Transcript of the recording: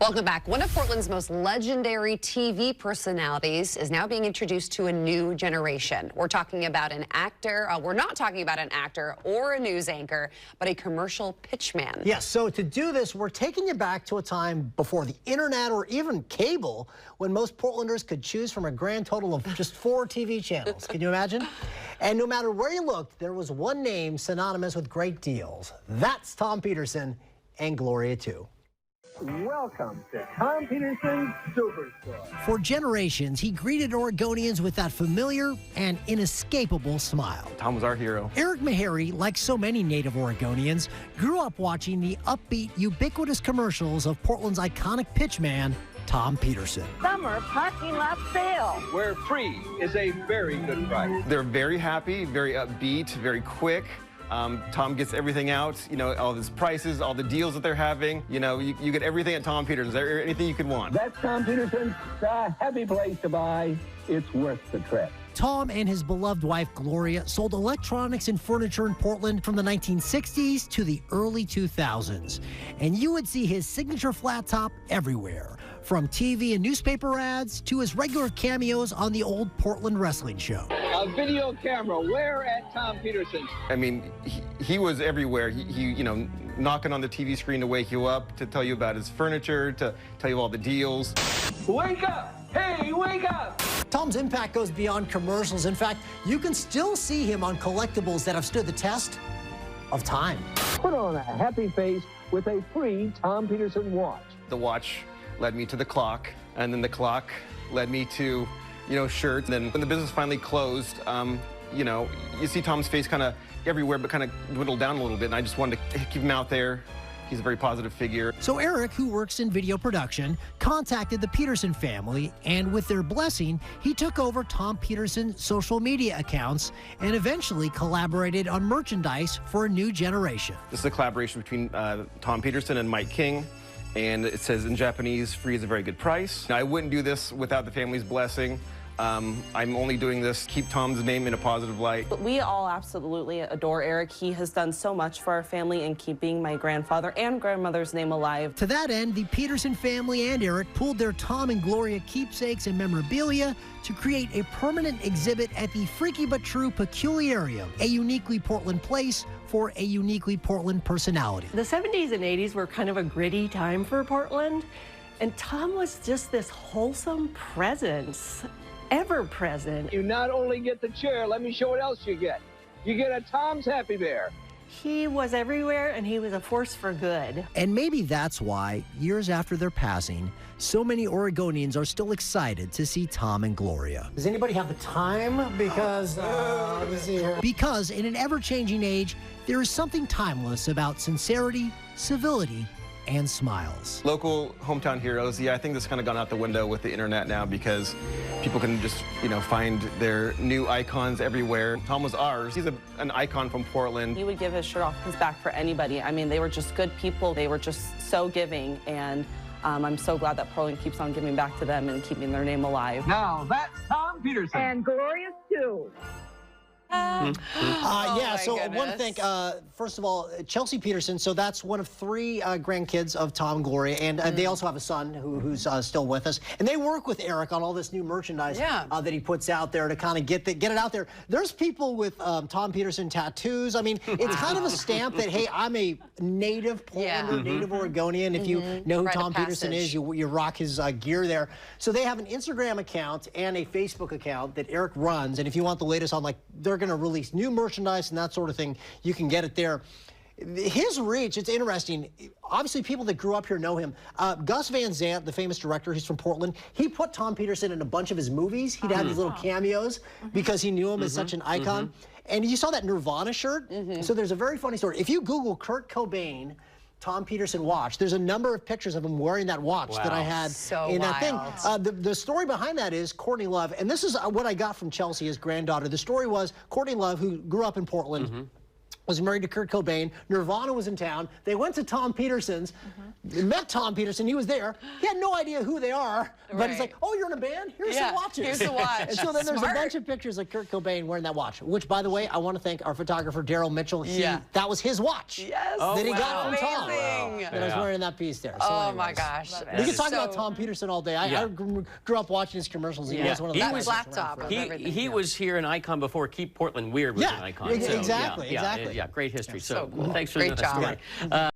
Welcome back. One of Portland's most legendary TV personalities is now being introduced to a new generation. We're talking about an actor. We're not talking about an actor or a news anchor, but a commercial pitchman. Yes, so to do this, we're taking you back to a time before the internet or even cable, when most Portlanders could choose from a grand total of just 4 TV channels. Can you imagine? And no matter where you looked, there was one name synonymous with great deals. That's Tom Peterson, and Gloria too. Welcome to Tom Peterson's Superstore. For generations, he greeted Oregonians with that familiar and inescapable smile. Tom was our hero. Eric Meharry, like so many native Oregonians, grew up watching the upbeat, ubiquitous commercials of Portland's iconic pitchman, Tom Peterson. Summer parking lot sale, Where free is a very good price. They're very happy, very upbeat, very quick. Tom gets everything out, you know, all his prices, all the deals that they're having. You know, you get everything at Tom Peterson's, anything you could want. That's Tom Peterson's a happy place to buy. It's worth the trip. Tom and his beloved wife, Gloria, sold electronics and furniture in Portland from the 1960s to the early 2000s. And you would see his signature flat top everywhere, from TV and newspaper ads to his regular cameos on the old Portland wrestling show. A video camera, where at Tom Peterson's? I mean, he was everywhere. He, you know, knocking on the TV screen to wake you up, to tell you about his furniture, to tell you all the deals. Wake up! Hey, wake up! Tom's impact goes beyond commercials. In fact, you can still see him on collectibles that have stood the test of time. Put on a happy face with a free Tom Peterson watch. The watch led me to the clock, and then the clock led me to, you know, shirts. And then when the business finally closed, you know, you see Tom's face kind of everywhere, but kind of dwindled down a little bit, and I just wanted to keep him out there. He's a very positive figure. So Eric, who works in video production, contacted the Peterson family, and with their blessing, he took over Tom Peterson's social media accounts and eventually collaborated on merchandise for a new generation. This is a collaboration between Tom Peterson and Mike King, and it says in Japanese, free is a very good price. Now, I wouldn't do this without the family's blessing. I'm only doing this to keep Tom's name in a positive light. But we all absolutely adore Eric. He has done so much for our family in keeping my grandfather and grandmother's name alive. To that end, the Peterson family and Eric pooled their Tom and Gloria keepsakes and memorabilia to create a permanent exhibit at the Freaky But True Peculiarium, a uniquely Portland place for a uniquely Portland personality. The 70s and 80s were kind of a gritty time for Portland, and Tom was just this wholesome presence, ever present. You not only get the chair, let me show what else you get. You get a Tom's Happy Bear. He was everywhere, and he was a force for good. And maybe that's why, years after their passing, so many Oregonians are still excited to see Tom and Gloria. Does anybody have the time? Because, let me see here. Because in an ever-changing age, there is something timeless about sincerity, civility, and smiles. Local hometown heroes, yeah, I think that's kind of gone out the window with the internet now, because people can just, you know, find their new icons everywhere. Tom was ours. He's an icon from Portland. He would give his shirt off his back for anybody. I mean, they were just good people. They were just so giving, and I'm so glad that Portland keeps on giving back to them and keeping their name alive. Now, that's Tom Peterson. And Gloria, too. Yeah, so one thing, first of all, Chelsea Peterson, so that's one of 3 grandkids of Tom and Gloria, and they also have a son who's still with us. And they work with Eric on all this new merchandise that he puts out there to kind of get it out there. There's people with Tom Peterson tattoos. I mean, it's kind of a stamp that, hey, I'm a native Portlander, native Oregonian. If you know who Tom Peterson is, you rock his gear there. So they have an Instagram account and a Facebook account that Eric runs, and if you want the latest on, like, they're going to release new merchandise and that sort of thing, you can get it there. His reach, it's interesting. Obviously, people that grew up here know him. Gus Van Sant, the famous director, he's from Portland. He put Tom Peterson in a bunch of his movies. He'd have these little cameos because he knew him as such an icon. And you saw that Nirvana shirt. So there's a very funny story. If you Google Kurt Cobain Tom Peterson watch, there's a number of pictures of him wearing that watch that I had in that thing. The story behind that is Courtney Love, and this is what I got from Chelsea, his granddaughter. The story was Courtney Love, who grew up in Portland, was married to Kurt Cobain. Nirvana was in town. They went to Tom Peterson's, met Tom Peterson. He was there. He had no idea who they are, but he's like, oh, you're in a band? Here's some watches. Here's the watch. And so then there's a bunch of pictures of Kurt Cobain wearing that watch, which, by the way, I want to thank our photographer, Daryl Mitchell. That was his watch that he got from Tom. And I was wearing that piece there. So oh, my gosh. We could talk about Tom Peterson all day. I grew up watching his commercials. He was one of the best. Laptop. He was here an icon before Keep Portland Weird was an icon. Exactly. Yeah, great history. So cool. thanks for Great the job. story.